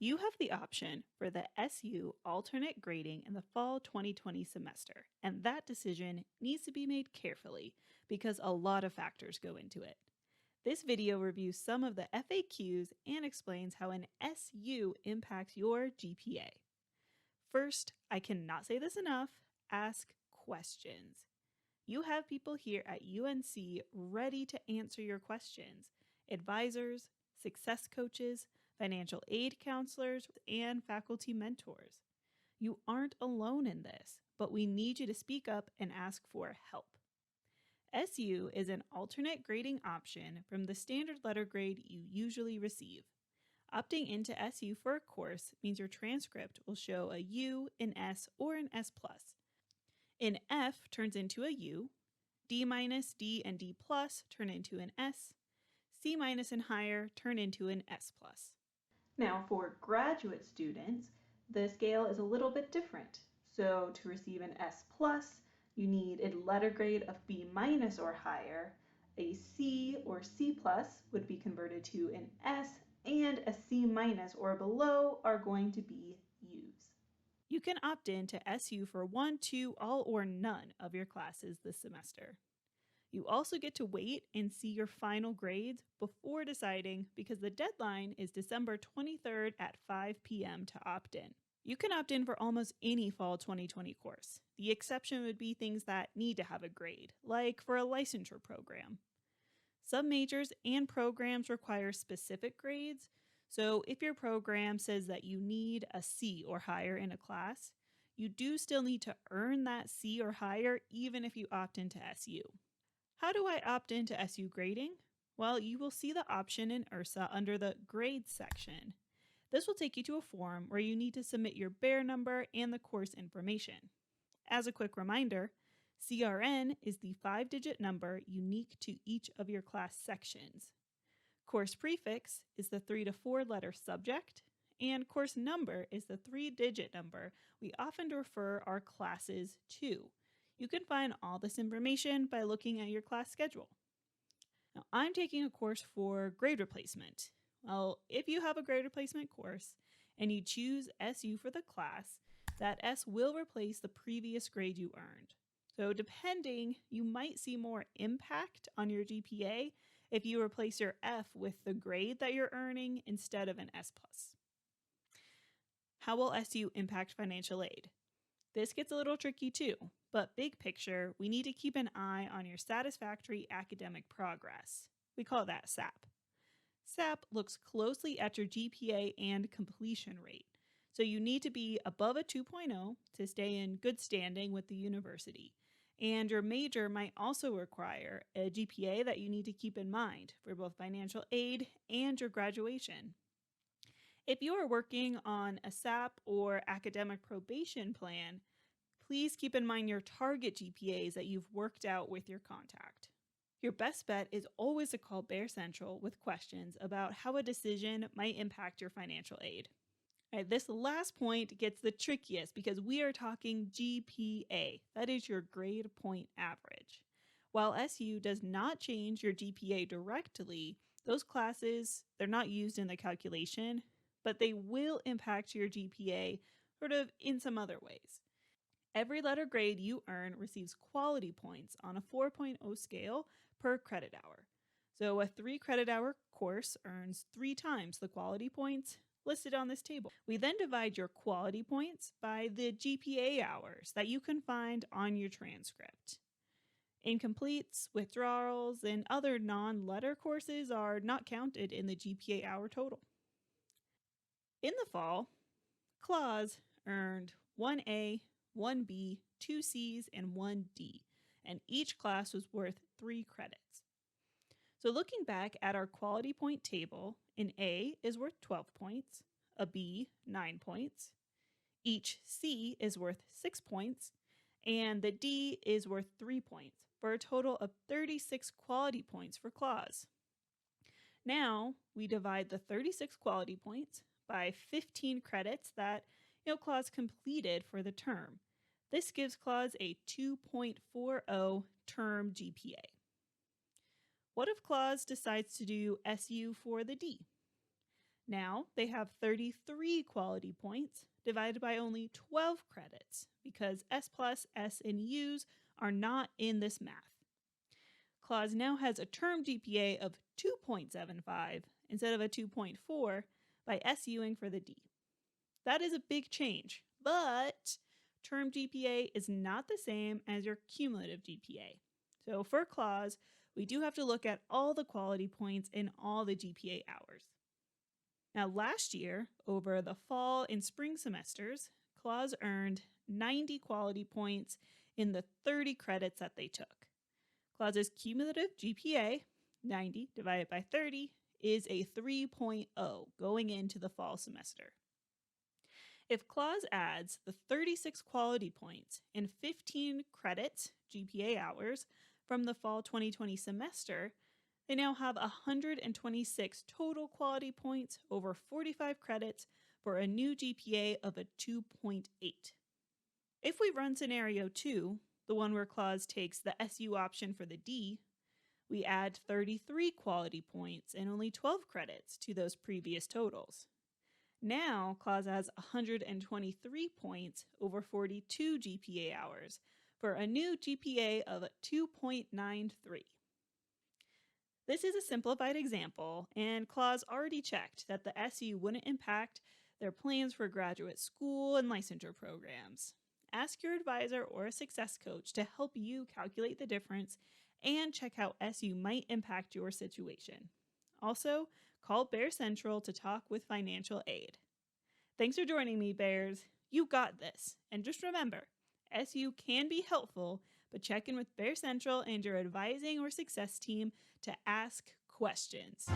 You have the option for the SU alternate grading in the fall 2020 semester, and that decision needs to be made carefully because a lot of factors go into it. This video reviews some of the FAQs and explains how an SU impacts your GPA. First, I cannot say this enough, ask questions. You have people here at UNC ready to answer your questions. Advisors, success coaches, financial aid counselors, and faculty mentors. You aren't alone in this, but we need you to speak up and ask for help. SU is an alternate grading option from the standard letter grade you usually receive. Opting into SU for a course means your transcript will show a U, an S, or an S+. An F turns into a U, D-, D, and D+ turn into an S, C- and higher turn into an S+. Now, for graduate students, the scale is a little bit different. So to receive an S+, you need a letter grade of B- or higher. A C or C+ would be converted to an S, and a C- or below are going to be U's. You can opt in to SU for 1, 2, all, or none of your classes this semester. You also get to wait and see your final grades before deciding because the deadline is December 23rd at 5 p.m. to opt in. You can opt in for almost any fall 2020 course. The exception would be things that need to have a grade, like for a licensure program. Some majors and programs require specific grades, so if your program says that you need a C or higher in a class, you do still need to earn that C or higher even if you opt into SU. How do I opt into SU grading? Well, you will see the option in URSA under the Grades section. This will take you to a form where you need to submit your bear number and the course information. As a quick reminder, CRN is the 5-digit number unique to each of your class sections. Course prefix is the 3 to 4 letter subject, and course number is the 3-digit number we often refer our classes to. You can find all this information by looking at your class schedule. Now, I'm taking a course for grade replacement. Well, if you have a grade replacement course and you choose SU for the class, that S will replace the previous grade you earned. So depending, you might see more impact on your GPA if you replace your F with the grade that you're earning instead of an S+. How will SU impact financial aid? This gets a little tricky too, but big picture, we need to keep an eye on your satisfactory academic progress. We call that SAP. SAP looks closely at your GPA and completion rate, so you need to be above a 2.0 to stay in good standing with the university. And your major might also require a GPA that you need to keep in mind for both financial aid and your graduation. If you are working on a SAP or academic probation plan, please keep in mind your target GPAs that you've worked out with your contact. Your best bet is always to call Bear Central with questions about how a decision might impact your financial aid. All right, this last point gets the trickiest because we are talking GPA. That is your grade point average. While SU does not change your GPA directly, those classes, they're not used in the calculation, but they will impact your GPA sort of in some other ways. Every letter grade you earn receives quality points on a 4.0 scale per credit hour. So a 3 credit hour course earns 3 times the quality points listed on this table. We then divide your quality points by the GPA hours that you can find on your transcript. Incompletes, withdrawals, and other non-letter courses are not counted in the GPA hour total. In the fall, CLAWS earned 1A, 1B, 2 Cs, and 1 D, and each class was worth 3 credits. So looking back at our quality point table, an A is worth 12 points, a B 9 points, each C is worth 6 points, and the D is worth 3 points, for a total of 36 quality points for CLAWS. Now we divide the 36 quality points by 15 credits that CLAWS completed for the term. This gives CLAWS a 2.40 term GPA. What if CLAWS decides to do SU for the D? Now they have 33 quality points divided by only 12 credits because S+, S, and U's are not in this math. Clause now has a term GPA of 2.75 instead of a 2.4 by SUing for the D. That is a big change, but term GPA is not the same as your cumulative GPA. So for clause, we do have to look at all the quality points in all the GPA hours. Now last year, over the fall and spring semesters, clause earned 90 quality points in the 30 credits that they took. Clause's cumulative GPA, 90 divided by 30, is a 3.0 going into the fall semester. If clause adds the 36 quality points and 15 credits, GPA hours, from the fall 2020 semester, they now have 126 total quality points over 45 credits for a new GPA of a 2.8. If we run scenario 2, the one where clause takes the SU option for the D, we add 33 quality points and only 12 credits to those previous totals. Now, clause has 123 points over 42 GPA hours for a new GPA of 2.93. This is a simplified example, and clause already checked that the SU wouldn't impact their plans for graduate school and licensure programs. Ask your advisor or a success coach to help you calculate the difference and check how SU might impact your situation. Also, call Bear Central to talk with financial aid. Thanks for joining me, Bears. You got this. And just remember, SU can be helpful, but check in with Bear Central and your advising or success team to ask questions.